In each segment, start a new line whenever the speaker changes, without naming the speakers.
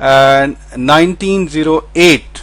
1908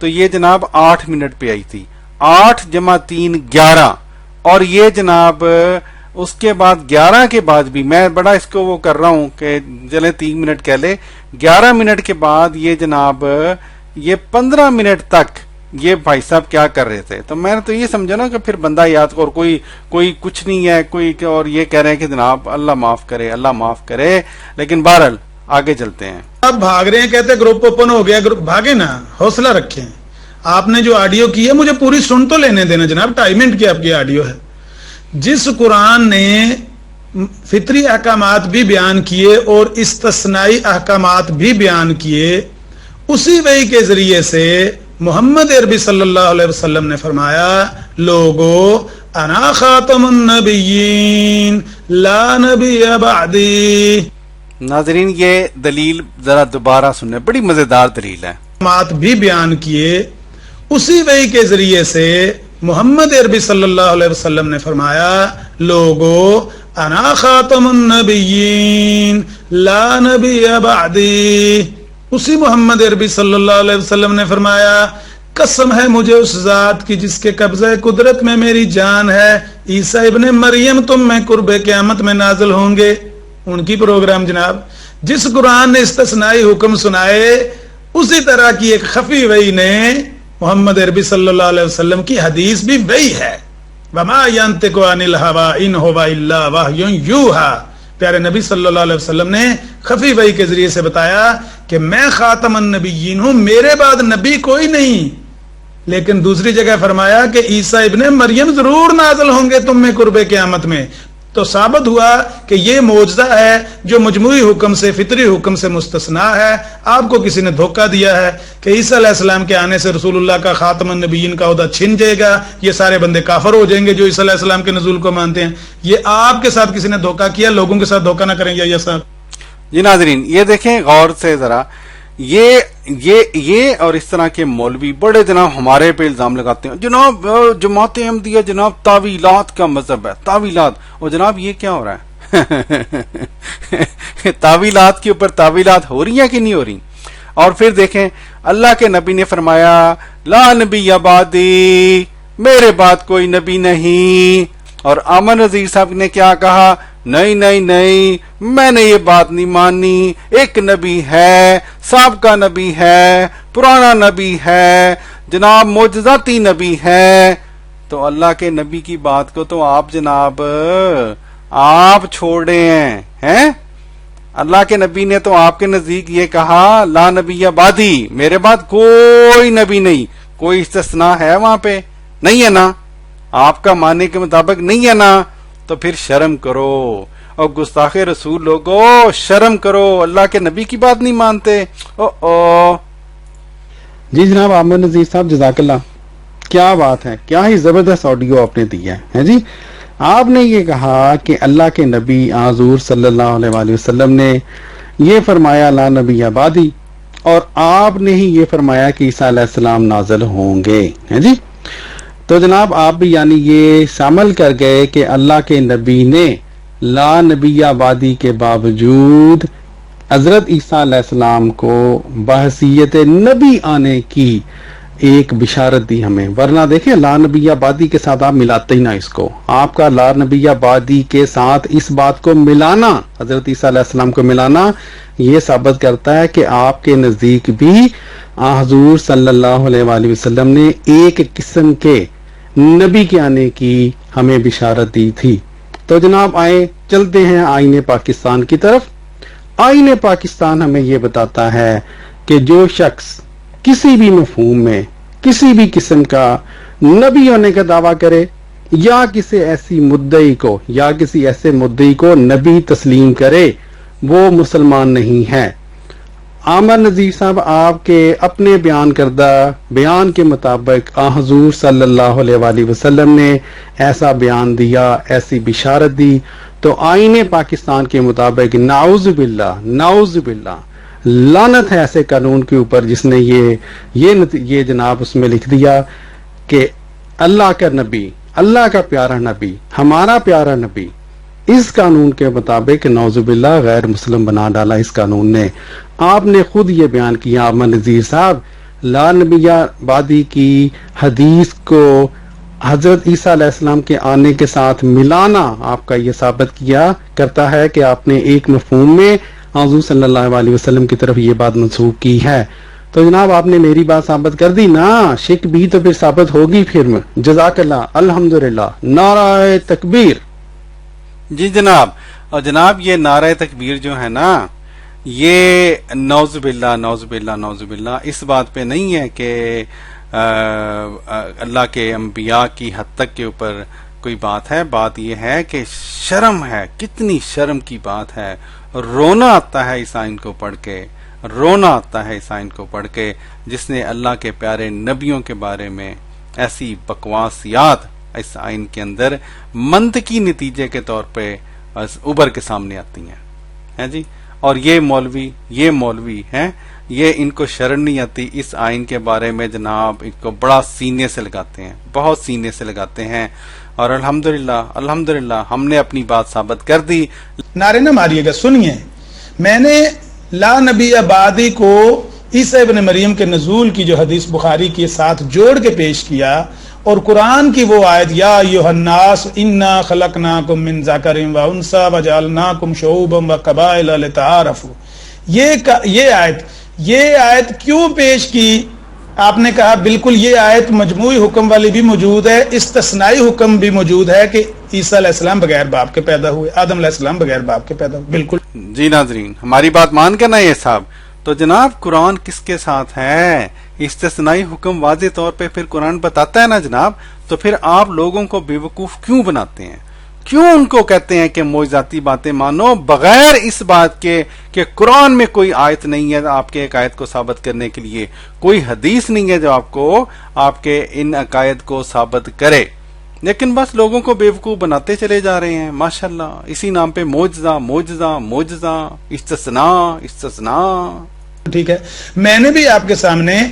تو یہ جناب 8 منٹ پہ آئی تھی. 8 + 3 11. اور یہ جناب اس کے بعد 11 کے بعد بھی میں بڑا اس کو وہ کر رہا ہوں کہ چلے 3 منٹ کہہ لے. 11 منٹ کے بعد یہ جناب یہ 15 منٹ تک یہ بھائی صاحب کیا کر رہے تھے. تو میں نے تو یہ سمجھا نا کہ پھر بندہ یاد اور کوئی کچھ نہیں ہے کوئی، اور یہ کہہ رہے ہیں کہ جناب اللہ معاف کرے اللہ معاف کرے. لیکن بہرحال آگے چلتے ہیں.
آپ بھاگ رہے ہیں، کہتے گروپ اوپن ہو گیا، گروپ بھاگے نا، حوصلہ رکھیں. آپ نے جو آڈیو کی ہے مجھے پوری سن تو لینے دینا جناب. 2.5 منٹ کی آپ کی آڈیو ہے. جس قرآن نے فطری احکامات بھی بیان کیے اور استثنائی احکامات بھی بیان کیے، اسی وحی کے ذریعے سے محمد عربی صلی اللہ علیہ وسلم نے فرمایا لوگو انا خاتم النبیین لا نبی بعدی.
ناظرین یہ دلیل ذرا دوبارہ سنیں، بڑی مزیدار دلیل ہے.
احکامات بھی بیان کیے، اسی وحی کے ذریعے سے محمد عربی صلی اللہ علیہ وسلم نے فرمایا لوگو انا خاتم النبیین لا نبی بعدی. اسی محمد عربی صلی اللہ علیہ وسلم نے فرمایا قسم ہے مجھے اس ذات کی جس کے قبضہ قدرت میں میری جان ہے، عیسیٰ ابن مریم تم میں قرب قیامت میں نازل ہوں گے. ان کی پروگرام جناب. جس قرآن نے استثنائی حکم سنائے، اسی طرح کی ایک خفی وحی نے محمد عربی صلی اللہ علیہ وسلم کی حدیث بھی وحی ہے. وما ينطق عن الهوى ان هو الا وحی یوحى. پیارے نبی صلی اللہ علیہ وسلم نے خفی وحی کے ذریعے سے بتایا کہ میں خاتم النبیین ہوں، میرے بعد نبی کوئی نہیں. لیکن دوسری جگہ فرمایا کہ عیسیٰ ابن مریم ضرور نازل ہوں گے تم میں قرب قیامت میں. تو ثابت ہوا کہ یہ معجزہ ہے جو مجموعی حکم سے فطری حکم سے مستثنا ہے. آپ کو کسی نے دھوکہ دیا ہے کہ عیسیٰ علیہ السلام کے آنے سے رسول اللہ کا خاتم النبیین کا عہدہ چھن جائے گا، یہ سارے بندے کافر ہو جائیں گے جو عیسیٰ علیہ السلام کے نزول کو مانتے ہیں. یہ آپ کے ساتھ کسی نے دھوکہ کیا، لوگوں کے ساتھ دھوکہ نہ کریں گے. صاحب
جی ناظرین یہ دیکھیں غور سے ذرا، یہ اور اس طرح کے مولوی بڑے جناب ہمارے پہ الزام لگاتے ہیں جناب جماعت احمدیہ جناب تعویلات کا مذہب ہے. تعویلات، اور جناب یہ کیا ہو رہا ہے؟ تعویلات کے اوپر تعویلات ہو رہی ہیں کہ نہیں ہو رہی؟ اور پھر دیکھیں اللہ کے نبی نے فرمایا لا نبی بعدی، میرے بعد کوئی نبی نہیں. اور امن نذیر صاحب نے کیا کہا؟ نہیں نہیں نہیں، میں نے یہ بات نہیں مانی. ایک نبی ہے، سابقہ نبی ہے، پرانا نبی ہے، جناب معجزاتی نبی ہے. تو اللہ کے نبی کی بات کو تو آپ جناب آپ چھوڑ رہے ہیں. اللہ کے نبی نے تو آپ کے نزدیک یہ کہا لا نبی بعدی، میرے بعد کوئی نبی نہیں. کوئی استثناء ہے وہاں پہ؟ نہیں ہے نا. آپ کا ماننے کے مطابق نہیں ہے نا. تو پھر شرم کرو، اور گستاخ رسول لوگو شرم کرو، اللہ کے نبی کی بات نہیں مانتے.
جی جناب عامر نذیر صاحب جزاک اللہ، کیا بات ہے، کیا ہی زبردست آڈیو آپ نے دیا ہے جی. آپ نے یہ کہا کہ اللہ کے نبی حضور صلی اللہ علیہ وآلہ وسلم نے یہ فرمایا لا نبی بعدی، اور آپ نے ہی یہ فرمایا کہ عیسیٰ علیہ السلام نازل ہوں گے ہیں جی. تو جناب آپ بھی یعنی یہ شامل کر گئے کہ اللہ کے نبی نے لا نبی بعدی کے باوجود حضرت عیسیٰ علیہ السلام کو بحیثیت نبی آنے کی ایک بشارت دی ہمیں. ورنہ دیکھیں لا نبی بعدی کے ساتھ آپ ملاتے ہی نہ اس کو. آپ کا لا نبی بعدی کے ساتھ اس بات کو ملانا، حضرت عیسیٰ علیہ السلام کو ملانا، یہ ثابت کرتا ہے کہ آپ کے نزدیک بھی حضور صلی اللہ علیہ وآلہ وسلم نے ایک قسم کے نبی کے آنے کی ہمیں بشارت دی تھی. تو جناب آئے چلتے ہیں آئین پاکستان کی طرف. آئین پاکستان ہمیں یہ بتاتا ہے کہ جو شخص کسی بھی مفہوم میں کسی بھی قسم کا نبی ہونے کا دعویٰ کرے، یا کسی ایسی مدعی کو یا کسی ایسے مدعی کو نبی تسلیم کرے، وہ مسلمان نہیں ہے. عامر نذیر صاحب آپ کے اپنے بیان کردہ بیان کے مطابق حضور صلی اللہ علیہ وآلہ وسلم نے ایسا بیان دیا، ایسی بشارت دی. تو آئین پاکستان کے مطابق نعوذ باللہ لعنت ہے ایسے قانون کے اوپر جس نے یہ جناب اس میں لکھ دیا کہ اللہ کا نبی، اللہ کا پیارا نبی، ہمارا پیارا نبی، اس قانون کے مطابق نعوذ باللہ غیر مسلم بنا ڈالا اس قانون نے. آپ نے خود یہ بیان کیا عامر نذیر صاحب لا نبی بعدی کی حدیث کو حضرت عیسیٰ علیہ السلام کے آنے کے ساتھ ملانا آپ کا یہ ثابت کیا کرتا ہے کہ آپ نے ایک مفہوم میں حضور صلی اللہ علیہ وسلم کی طرف یہ بات منسوخ کی ہے. تو جناب آپ نے میری بات ثابت کر دی نا, شک بھی تو پھر ثابت ہوگی پھر. جزاک اللہ, الحمدللہ, نعرہ تکبیر.
جی جناب. اور جناب یہ نعرہ تکبیر جو ہے نا, یہ نعوذ باللہ نعوذ باللہ نعوذ باللہ اس بات پہ نہیں ہے کہ اللہ کے انبیاء کی حد تک کے اوپر کوئی بات ہے. بات یہ ہے کہ شرم ہے, کتنی شرم کی بات ہے. رونا آتا ہے اس آئین کو پڑھ کے, رونا آتا ہے اس آئین کو پڑھ کے, جس نے اللہ کے پیارے نبیوں کے بارے میں ایسی بکواسیات اس آئین کے اندر منطقی نتیجے کے طور پہ ابھر کے سامنے آتی ہیں جی. اور یہ مولوی ہیں, یہ ان کو شرم نہیں آتی اس آئین کے بارے میں جناب, ان کو بڑا سینے سے لگاتے ہیں, بہت سینے سے لگاتے ہیں. اور الحمدللہ ہم نے اپنی بات ثابت کر دی.
نعرے نہ ماریے گا, سنیے. میں نے لا نبی بعدی کو عیسیٰ ابن مریم کے نزول کی جو حدیث بخاری کے ساتھ جوڑ کے پیش کیا, اور قرآن کی وہ آیت یا ایھا الناس انا خلقناکم من ذکر و انثی وجعلناکم شعوبا وقبائل لتعارفوا, یہ آیت کیوں پیش کی؟ آپ نے کہا بالکل یہ آیت مجموعی حکم والی بھی موجود ہے, استثنائی حکم بھی موجود ہے کہ عیسیٰ علیہ السلام بغیر باپ کے پیدا ہوئے, آدم علیہ السلام بغیر باپ کے پیدا ہوئے. بالکل
جی ناظرین, ہماری بات مان کے نا یہ صاحب. تو جناب قرآن کس کے ساتھ ہے؟ استثنائی حکم واضح طور پہ پھر قرآن بتاتا ہے نا جناب. تو پھر آپ لوگوں کو بے وقوف کیوں بناتے ہیں؟ کیوں ان کو کہتے ہیں کہ معجزاتی باتیں مانو بغیر اس بات کے کہ قرآن میں کوئی آیت نہیں ہے آپ کے عقائد کو ثابت کرنے کے لیے, کوئی حدیث نہیں ہے جو آپ کو آپ کے ان عقائد کو ثابت کرے, لیکن بس لوگوں کو بے وقوف بناتے چلے جا رہے ہیں. ماشاءاللہ اسی نام پہ معجزہ, استثناء.
ٹھیک ہے, میں نے بھی آپ کے سامنے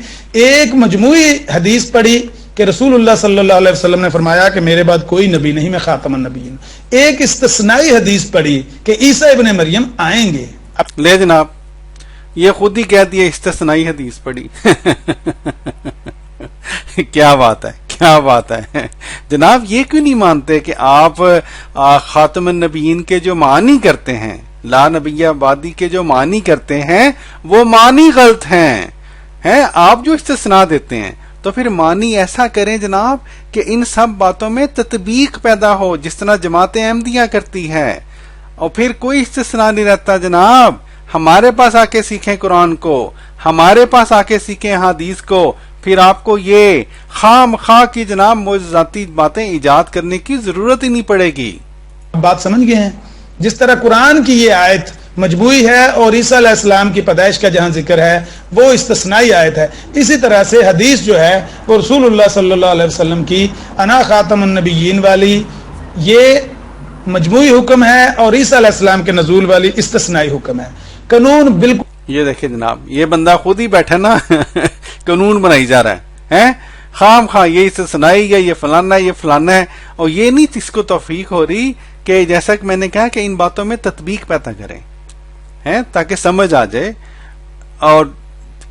ایک مجموعی حدیث پڑھی کہ رسول اللہ صلی اللہ علیہ وسلم نے فرمایا کہ میرے بعد کوئی نبی نہیں, میں خاتم النبیین. ایک استثنائی حدیث پڑھی کہ عیسیٰ ابن مریم آئیں گے.
لے جناب, یہ خود ہی کہہ دیے استثنائی حدیث پڑھی. کیا بات ہے جناب. یہ کیوں نہیں مانتے کہ آپ خاتم النبیین کے جو معنی کرتے ہیں, لا نبی بعدی کے جو معنی کرتے ہیں, وہ معنی غلط ہیں. آپ جو استثناء دیتے ہیں تو پھر معنی ایسا کریں جناب کہ ان سب باتوں میں تطبیق پیدا ہو, جس طرح جماعت احمدیہ کرتی ہے. اور پھر کوئی استثناء نہیں رہتا جناب. ہمارے پاس آ کے سیکھیں قرآن کو, ہمارے پاس آ کے سیکھیں حدیث کو, پھر آپ کو یہ خام خواہ کی جناب معجزاتی باتیں ایجاد کرنے کی ضرورت ہی نہیں پڑے گی.
بات سمجھ گئے ہیں؟ جس طرح قرآن کی یہ آیت مجموعی ہے اور عیسیٰ علیہ السلام کی پیدائش کا جہاں ذکر ہے وہ استثنائی آیت ہے, اسی طرح سے حدیث جو ہے وہ رسول اللہ صلی اللہ علیہ وسلم کی انا خاتم النبیین والی یہ مجموعی حکم ہے, اور عیسیٰ علیہ السلام کے نزول والی استثنائی حکم ہے. قانون بالکل
یہ دیکھیں جناب, یہ بندہ خود ہی بیٹھا نا قانون بنائی جا رہا ہے, خام خواہ یہ استثنائی ہے, یہ فلانا ہے, اور یہ نہیں اس کو توفیق ہو رہی کہ جیسا کہ میں نے کہا کہ ان باتوں میں تطبیق پیدا کریں تاکہ سمجھ آ جائے. اور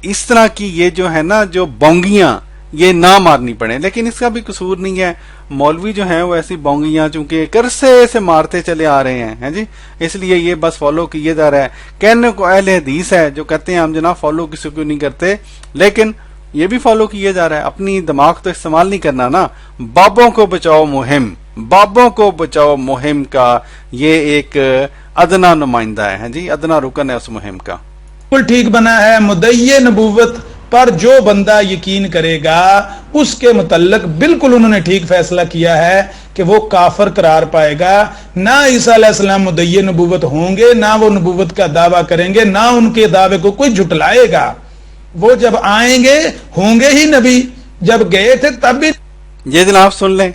اس طرح کی یہ جو ہے نا جو بونگیاں یہ نہ مارنی پڑے. لیکن اس کا بھی قصور نہیں ہے, مولوی جو ہیں وہ ایسی بونگیاں چونکہ کرسے سے مارتے چلے آ رہے ہیں جی, اس لیے یہ بس فالو کیے جا رہا ہے. کہنے کو اہل حدیث ہے جو کہتے ہیں ہم جناب فالو کسی کو نہیں کرتے, لیکن یہ بھی فالو کیے جا رہا ہے. اپنی دماغ تو استعمال نہیں کرنا نا. بابوں کو بچاؤ مہم کا یہ ایک ادنا نمائندہ ہے جی, ادنا رکن ہے اس مہم کا.
بالکل ٹھیک بنا ہے. مدعی نبوت پر جو بندہ یقین کرے گا اس کے متعلق بالکل انہوں نے ٹھیک فیصلہ کیا ہے کہ وہ کافر قرار پائے گا. نہ عیسیٰ علیہ السلام مدعی نبوت ہوں گے, نہ وہ نبوت کا دعویٰ کریں گے, نہ ان کے دعوے کو کوئی جھٹلائے گا. وہ جب آئیں گے ہوں گے ہی نبی, جب گئے تھے تب بھی.
یہ جناب سن لیں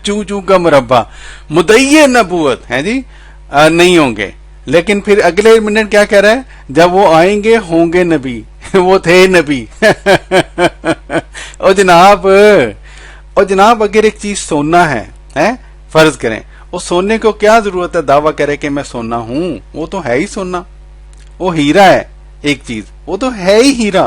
چوں کا مربع, مدعی نبوت ہے جی نہیں ہوں گے, لیکن پھر اگلے منٹ کیا کہہ رہا ہے, جب وہ آئیں گے ہوں گے نبی. وہ تھے نبی. اور جناب اگر ایک چیز سننا ہے فرض کریں, اس سونے کو کیا ضرورت ہے دعویٰ کرے کہ میں سونا ہوں؟ وہ تو ہے ہی سونا, وہ ہیرا ہے ایک چیز, وہ تو ہے ہی ہیرا.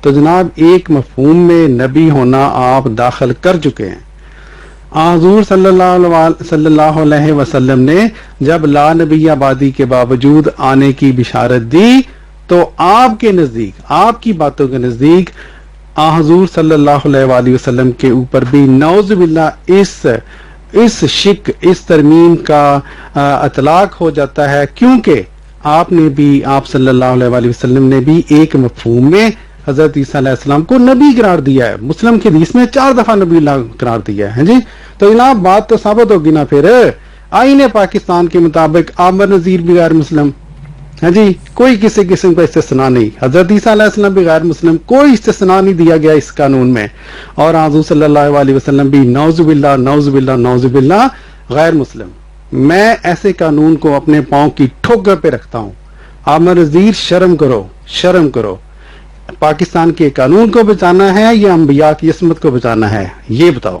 تو جناب ایک مفہوم میں نبی ہونا آپ داخل کر چکے ہیں. حضور صلی اللہ علیہ وسلم نے جب لا نبی آبادی کے باوجود آنے کی بشارت دی تو آپ کے نزدیک، آپ کی باتوں کے نزدیک حضور صلی اللہ علیہ وآلہ وسلم کے اوپر بھی نعوذ باللہ اس شک، اس ترمیم کا اطلاق ہو جاتا ہے، کیونکہ آپ نے بھی، آپ صلی اللہ علیہ وآلہ وسلم نے بھی ایک مفہوم میں حضرت عیسیٰ علیہ السلام کو نبی قرار دیا ہے. مسلم کی حدیث میں 4 دفعہ نبی اللہ قرار دیا ہے. جی تو جناب بات تو ثابت ہوگی نا پھر. آئین پاکستان کے مطابق عامر نذیر بھی غیر مسلم، ہاں جی، کوئی کسی قسم کا استثناء نہیں. حضرت عیسیٰ علیہ السلام بھی غیر مسلم، کوئی استثناء نہیں دیا گیا اس قانون میں. اور حضور صلی اللہ علیہ وسلم بھی نعوذ باللہ نعوذ باللہ نعوذ باللہ غیر مسلم. میں ایسے قانون کو اپنے پاؤں کی ٹھوکر پہ رکھتا ہوں. عامر نذیر شرم کرو، شرم کرو. پاکستان کے قانون کو بچانا ہے یا انبیاء کی عصمت کو بچانا ہے، یہ بتاؤ.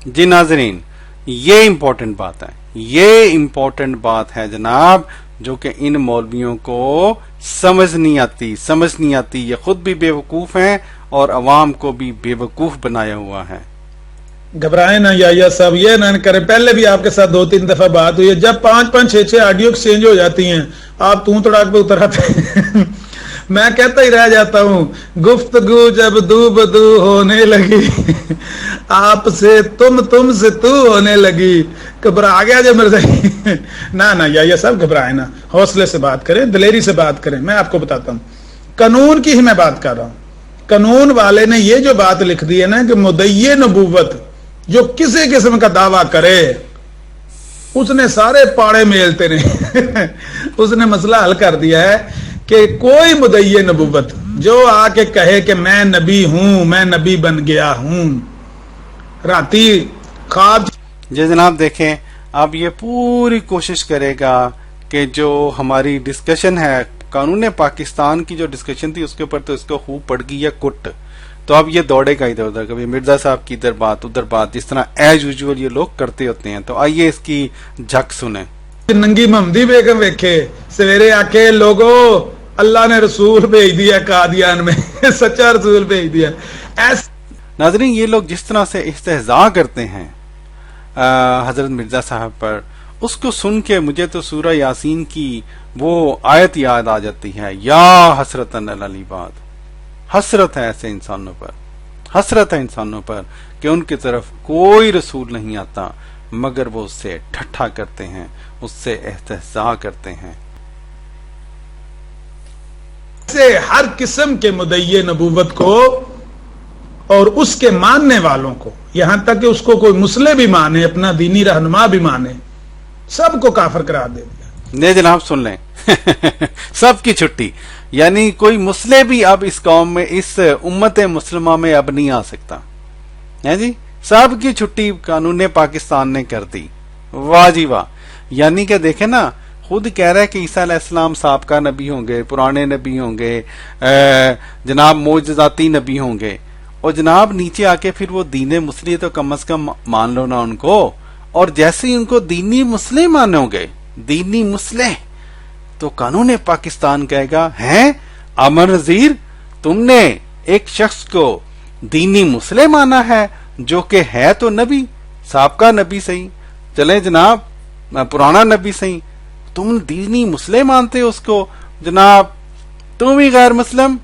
جی ناظرین، یہ امپورٹنٹ بات ہے، یہ امپورٹنٹ بات ہے جناب، جو کہ ان مولویوں کو سمجھ نہیں آتی. یہ خود بھی بے وقوف ہیں اور عوام کو بھی بے وقوف بنایا ہوا ہے.
گھبرائیں نہ یا صاحب، یہ نہ کریں. پہلے بھی آپ کے ساتھ 2-3 دفعہ بات ہوئی ہے، جب 5-5 6-6 آڈیو ایکسچینج ہو جاتی ہیں آپ تڑاک پہ اتر آتے ہیں. میں کہتا ہی رہ جاتا ہوں، گفتگو جب دو بدو ہونے لگی آپ سے تم سے تو ہونے لگی، گھبرا گیا جب مرزا. نہ یا صاحب گھبرائیں نہ، حوصلے سے بات کریں، دلیری سے بات کریں. میں آپ کو بتاتا ہوں، قانون کی ہی میں بات کر رہا ہوں. قانون والے نے یہ جو بات لکھ دی ہے نا کہ مدعی نبوت جو کسی قسم کا دعویٰ کرے اس نے سارے پاڑے میلتے نے. اس نے مسئلہ حل کر دیا ہے کہ کوئی مدعی نبوت جو آ کے کہے کہ میں نبی ہوں، میں نبی بن گیا ہوں، راتی خواب.
جی جناب دیکھیں، اب یہ پوری کوشش کرے گا کہ جو ہماری ڈسکشن ہے، قانون پاکستان کی جو ڈسکشن تھی اس کے اوپر تو اس کو خوب پڑ گئی ہے کٹ. تو اب یہ دوڑے گا ادھر ادھر، کبھی مرزا صاحب کی ادھر بات ادھر بات، جس طرح ایز یوزول یہ لوگ کرتے ہوتے ہیں. تو آئیے اس کی جھک سنیں.
ننگی محمدی بیگم ویکھے سویرے آکے لوگو اللہ نے رسول بھیج دیا قادیان میں، سچا رسول بھیج دیا.
ناظرین، یہ لوگ جس طرح سے استہزاء کرتے ہیں حضرت مرزا صاحب پر، اس کو سن کے مجھے تو سورہ یاسین کی وہ آیت یاد آ جاتی ہے، یا حسرتن علی العباد. حسرت ہے ایسے انسانوں پر، حسرت ہے انسانوں پر کہ ان کی طرف کوئی رسول نہیں آتا مگر وہ اس سے ٹھٹھا کرتے ہیں، اس سے استہزاء کرتے ہیں.
سے ہر قسم کے مدعی نبوت کو اور اس کے ماننے والوں کو، یہاں تک کہ اس کو کوئی مسلح بھی مانے، اپنا دینی رہنما بھی مانے، سب کو کافر قرار دے دیا.
نہیں جناب سن لیں، سب کی چھٹی. یعنی کوئی مسلح بھی اب اس قوم میں، اس امت مسلمہ میں اب نہیں آ سکتا ہے. جی سب کی چھٹی قانون پاکستان نے کر دی. واہ جی واہ. یعنی کہ دیکھیں نا، خود کہہ رہا ہے کہ عیسیٰ علیہ السلام سابقہ نبی ہوں گے، پرانے نبی ہوں گے، جناب معجزاتی نبی ہوں گے، اور جناب نیچے آ کے پھر وہ دین مسلح تو کم از کم مان لو نا ان کو. اور جیسے ہی ان کو دینی مسلح مانو گے، دینی مسلح، تو قانون پاکستان کہے گا ہیں عامر نذیر تم نے ایک شخص کو دینی مسلح مانا ہے جو کہ ہے تو نبی، سابقہ نبی صحیح، چلے جناب پرانا نبی صحیح، تم دینی مسلح مانتے ہو اس کو، جناب تم ہی غیر مسلم،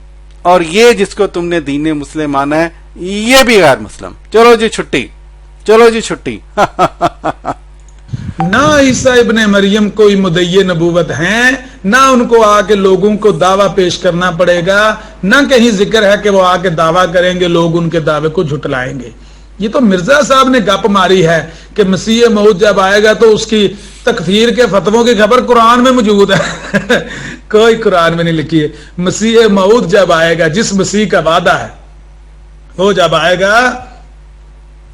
اور یہ جس کو تم نے دین مسلح مانا ہے یہ بھی غیر مسلم. چلو جی چھٹی، چلو جی چھٹی.
نہ عیسیٰ ابن مریم کوئی مدعی نبوت ہیں، نہ ان کو آ کے لوگوں کو دعویٰ پیش کرنا پڑے گا، نہ کہیں ذکر ہے کہ وہ آ کے دعویٰ کریں گے، لوگ ان کے دعوے کو جھٹلائیں گے. یہ تو مرزا صاحب نے گپ ماری ہے کہ مسیح موعود جب آئے گا تو اس کی تکفیر کے فتووں کی خبر قرآن میں موجود ہے. کوئی قرآن میں نہیں لکھی ہے. مسیح موعود جب آئے گا، جس مسیح کا وعدہ ہے وہ جب آئے گا،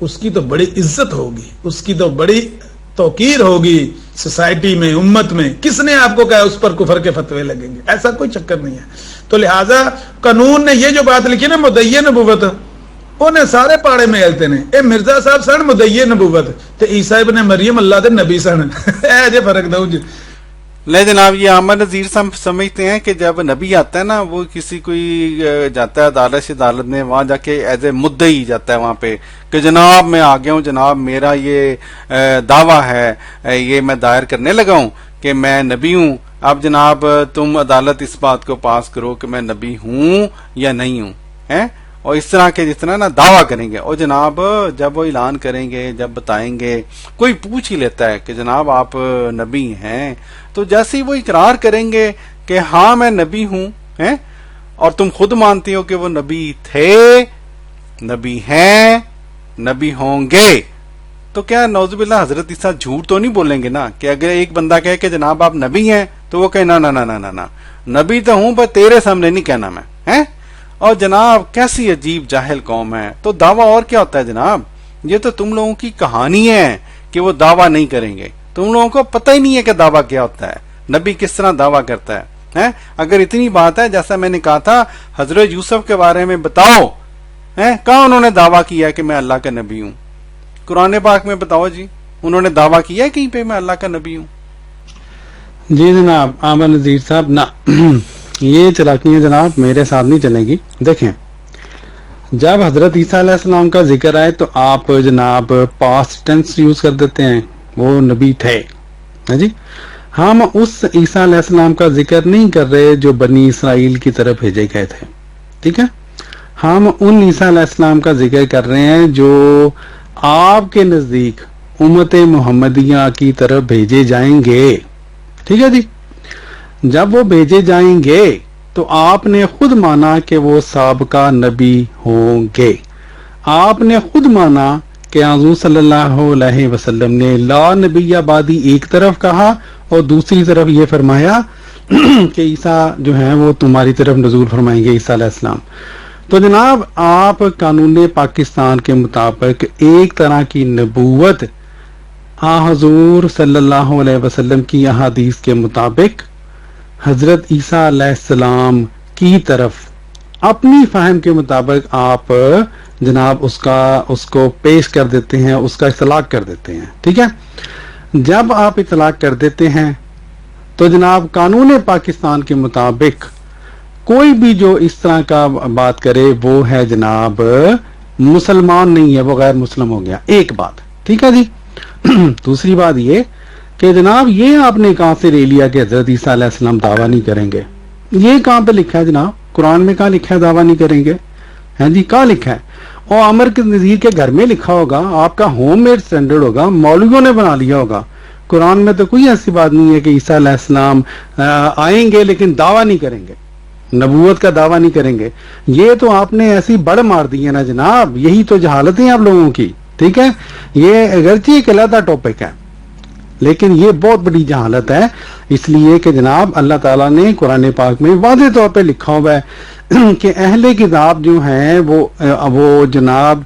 اس کی تو بڑی عزت ہوگی، اس کی تو بڑی توقیر ہوگی سوسائٹی میں، امت میں. کس نے آپ کو کہا اس پر کفر کے فتوے لگیں گے؟ ایسا کوئی چکر نہیں ہے. تو لہٰذا قانون نے یہ جو بات لکھی نا مدعی نبوت، انہیں سارے پاڑے میں ہلتے نے. اے مرزا صاحب سن مدعی نبوت تے عیسیٰ ابن مریم اللہ دے نبی سن. اے جے فرق دو جی.
لے جناب، یہ عامر نذیر سمجھتے ہیں کہ جب نبی آتا ہے نا، وہ کسی کوئی جاتا ہے عدالت سے عدالت میں، وہاں جا کے ایز اے مدعی جاتا ہے وہاں پہ کہ جناب میں آ گیا ہوں، جناب میرا یہ دعویٰ ہے، یہ میں دائر کرنے لگا ہوں کہ میں نبی ہوں، اب جناب تم عدالت اس بات کو پاس کرو کہ میں نبی ہوں یا نہیں ہوں، اور اس طرح کے جس طرح نا دعویٰ کریں گے. اور جناب جب وہ اعلان کریں گے، جب بتائیں گے، کوئی پوچھ ہی لیتا ہے کہ جناب آپ نبی ہیں، تو جیسے ہی وہ اقرار کریں گے کہ ہاں میں نبی ہوں، اور تم خود مانتے ہو کہ وہ نبی تھے، نبی ہیں، نبی ہوں گے، تو کیا نعوذ باللہ حضرت عیسیٰ جھوٹ تو نہیں بولیں گے نا؟ کہ اگر ایک بندہ کہے کہ جناب آپ نبی ہیں تو وہ کہے نا نا نا نا نا، نبی تو ہوں پر تیرے سامنے نہیں کہنا میں. اور جناب کیسی عجیب جاہل قوم ہے. تو دعویٰ اور کیا ہوتا ہے جناب؟ یہ تو تم لوگوں کی کہانی ہے کہ وہ دعویٰ نہیں کریں گے. تم لوگوں کو پتہ ہی نہیں ہے کہ دعویٰ کیا ہوتا ہے، نبی کس طرح دعویٰ کرتا ہے. اگر اتنی بات ہے، جیسا میں نے کہا تھا حضرت یوسف کے بارے میں بتاؤ، کہاں انہوں نے دعویٰ کیا ہے کہ میں اللہ کا نبی ہوں؟ قرآن پاک میں بتاؤ جی، انہوں نے دعویٰ کیا ہے کہیں پہ میں اللہ کا نبی ہوں؟
جی جناب عامر نذیر صاحب، نہ یہ چلاکیاں جناب میرے ساتھ نہیں چلیں گی. دیکھیں، جب حضرت عیسیٰ علیہ السلام کا ذکر آئے تو آپ جناب پاسٹ ٹینس یوز کر دیتے ہیں، وہ نبی تھے. جی ہم اس عیسیٰ علیہ السلام کا ذکر نہیں کر رہے جو بنی اسرائیل کی طرف بھیجے گئے تھے، ٹھیک ہے؟ ہم ان عیسیٰ علیہ السلام کا ذکر کر رہے ہیں جو آپ کے نزدیک امت محمدیہ کی طرف بھیجے جائیں گے. ٹھیک ہے جی؟ جب وہ بھیجے جائیں گے تو آپ نے خود مانا کہ وہ سابقہ نبی ہوں گے. آپ نے خود مانا کہ حضور صلی اللہ علیہ وسلم نے لا نبی بعدی ایک طرف کہا اور دوسری طرف یہ فرمایا کہ عیسیٰ جو ہیں وہ تمہاری طرف نزول فرمائیں گے، عیسیٰ علیہ السلام. تو جناب آپ قانون پاکستان کے مطابق ایک طرح کی نبوت حضور صلی اللہ علیہ وسلم کی احادیث کے مطابق حضرت عیسیٰ علیہ السلام کی طرف اپنی فہم کے مطابق آپ جناب اس کو پیش کر دیتے ہیں، اس کا اطلاق کر دیتے ہیں. ٹھیک ہے؟ جب آپ اطلاق کر دیتے ہیں تو جناب قانون پاکستان کے مطابق کوئی بھی جو اس طرح کا بات کرے وہ ہے جناب مسلمان نہیں ہے، وہ غیر مسلم ہو گیا. ایک بات، ٹھیک ہے جی؟ دوسری بات یہ کہ جناب یہ آپ نے کہاں سے لے لیا کہ حضرت عیسیٰ علیہ السلام دعویٰ نہیں کریں گے؟ یہ کہاں پہ لکھا ہے جناب؟ قرآن میں کہاں لکھا ہے دعویٰ نہیں کریں گے؟ ہیں جی کہاں لکھا ہے؟ اور عامر نذیر کے گھر میں لکھا ہوگا، آپ کا ہوم میڈ اسٹینڈرڈ ہوگا، مولویوں نے بنا لیا ہوگا. قرآن میں تو کوئی ایسی بات نہیں ہے کہ عیسیٰ علیہ السلام آئیں گے لیکن دعویٰ نہیں کریں گے، نبوت کا دعویٰ نہیں کریں گے. یہ تو آپ نے ایسی بڑ مار دی ہے نا جناب، یہی تو جہالت ہے آپ لوگوں کی. ٹھیک ہے؟ یہ اگرچہ ایک علیحدہ ٹاپک ہے لیکن یہ بہت بڑی جہالت ہے، اس لیے کہ جناب اللہ تعالیٰ نے قرآن پاک میں واضح طور پہ لکھا ہوا ہے کہ اہل کتاب جو ہیں وہ جناب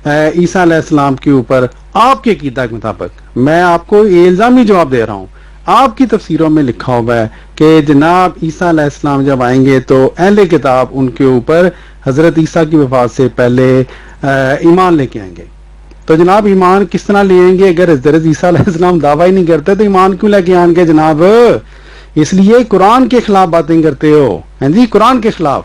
عیسیٰ علیہ السلام کے اوپر آپ کے عقیدہ کے مطابق، میں آپ کو الزامی جواب دے رہا ہوں، آپ کی تفسیروں میں لکھا ہوا ہے کہ جناب عیسیٰ علیہ السلام جب آئیں گے تو اہل کتاب ان کے اوپر حضرت عیسیٰ کی وفات سے پہلے ایمان لے کے آئیں گے. تو جناب ایمان کس طرح لے آئیں گے؟ اگر حضرت عیسیٰ علیہ السلام دعویٰ ہی نہیں کرتے تو ایمان کیوں لے کے آئیں گے جناب؟ اس لیے قرآن کے خلاف باتیں کرتے ہو، ہیں جی، قرآن کے خلاف.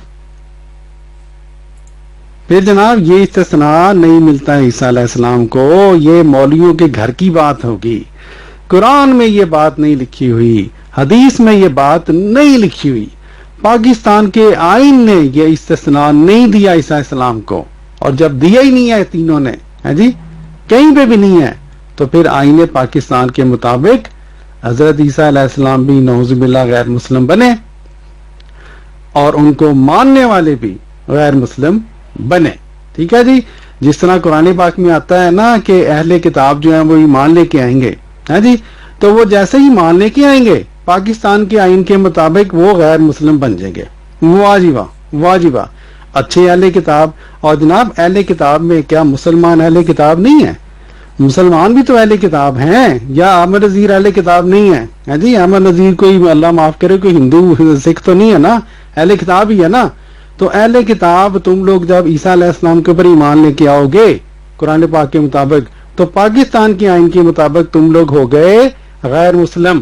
پھر جناب یہ استثناء نہیں ملتا ہے عیسیٰ علیہ السلام کو، یہ مولویوں کے گھر کی بات ہوگی. قرآن میں یہ بات نہیں لکھی ہوئی، حدیث میں یہ بات نہیں لکھی ہوئی، پاکستان کے آئین نے یہ استثناء نہیں دیا عیسیٰ علیہ السلام کو، اور جب دیا ہی نہیں ہے تینوں نے، ہے جی، کہیں پہ بھی نہیں ہے، تو پھر آئین پاکستان کے مطابق حضرت عیسیٰ علیہ السلام بھی نعوذ باللہ غیر مسلم بنے اور ان کو ماننے والے بھی غیر مسلم بنے. ٹھیک ہے جی؟ جس طرح قرآن پاک میں آتا ہے نا کہ اہل کتاب جو ہیں وہ ایمان لے کے آئیں گے، ہے جی، تو وہ جیسے ہی مان لے کے آئیں گے پاکستان کے آئین کے مطابق وہ غیر مسلم بن جائیں گے. واہ جی واہ، واہ جی واہ، اچھے اہل کتاب. اور جناب اہل کتاب میں کیا مسلمان اہل کتاب نہیں ہیں؟ مسلمان بھی تو اہل کتاب ہیں. یا عامر نذیر اہل کتاب نہیں ہے جی؟ عامر نذیر کوئی اللہ معاف کرے کوئی ہندو سکھ تو نہیں ہے نا، اہل کتاب ہی ہے نا. تو اہل کتاب تم لوگ جب عیسیٰ علیہ السلام کے اوپر ایمان لے کے آؤ گے قرآن پاک کے مطابق تو پاکستان کے آئین کے مطابق تم لوگ ہو گئے غیر مسلم.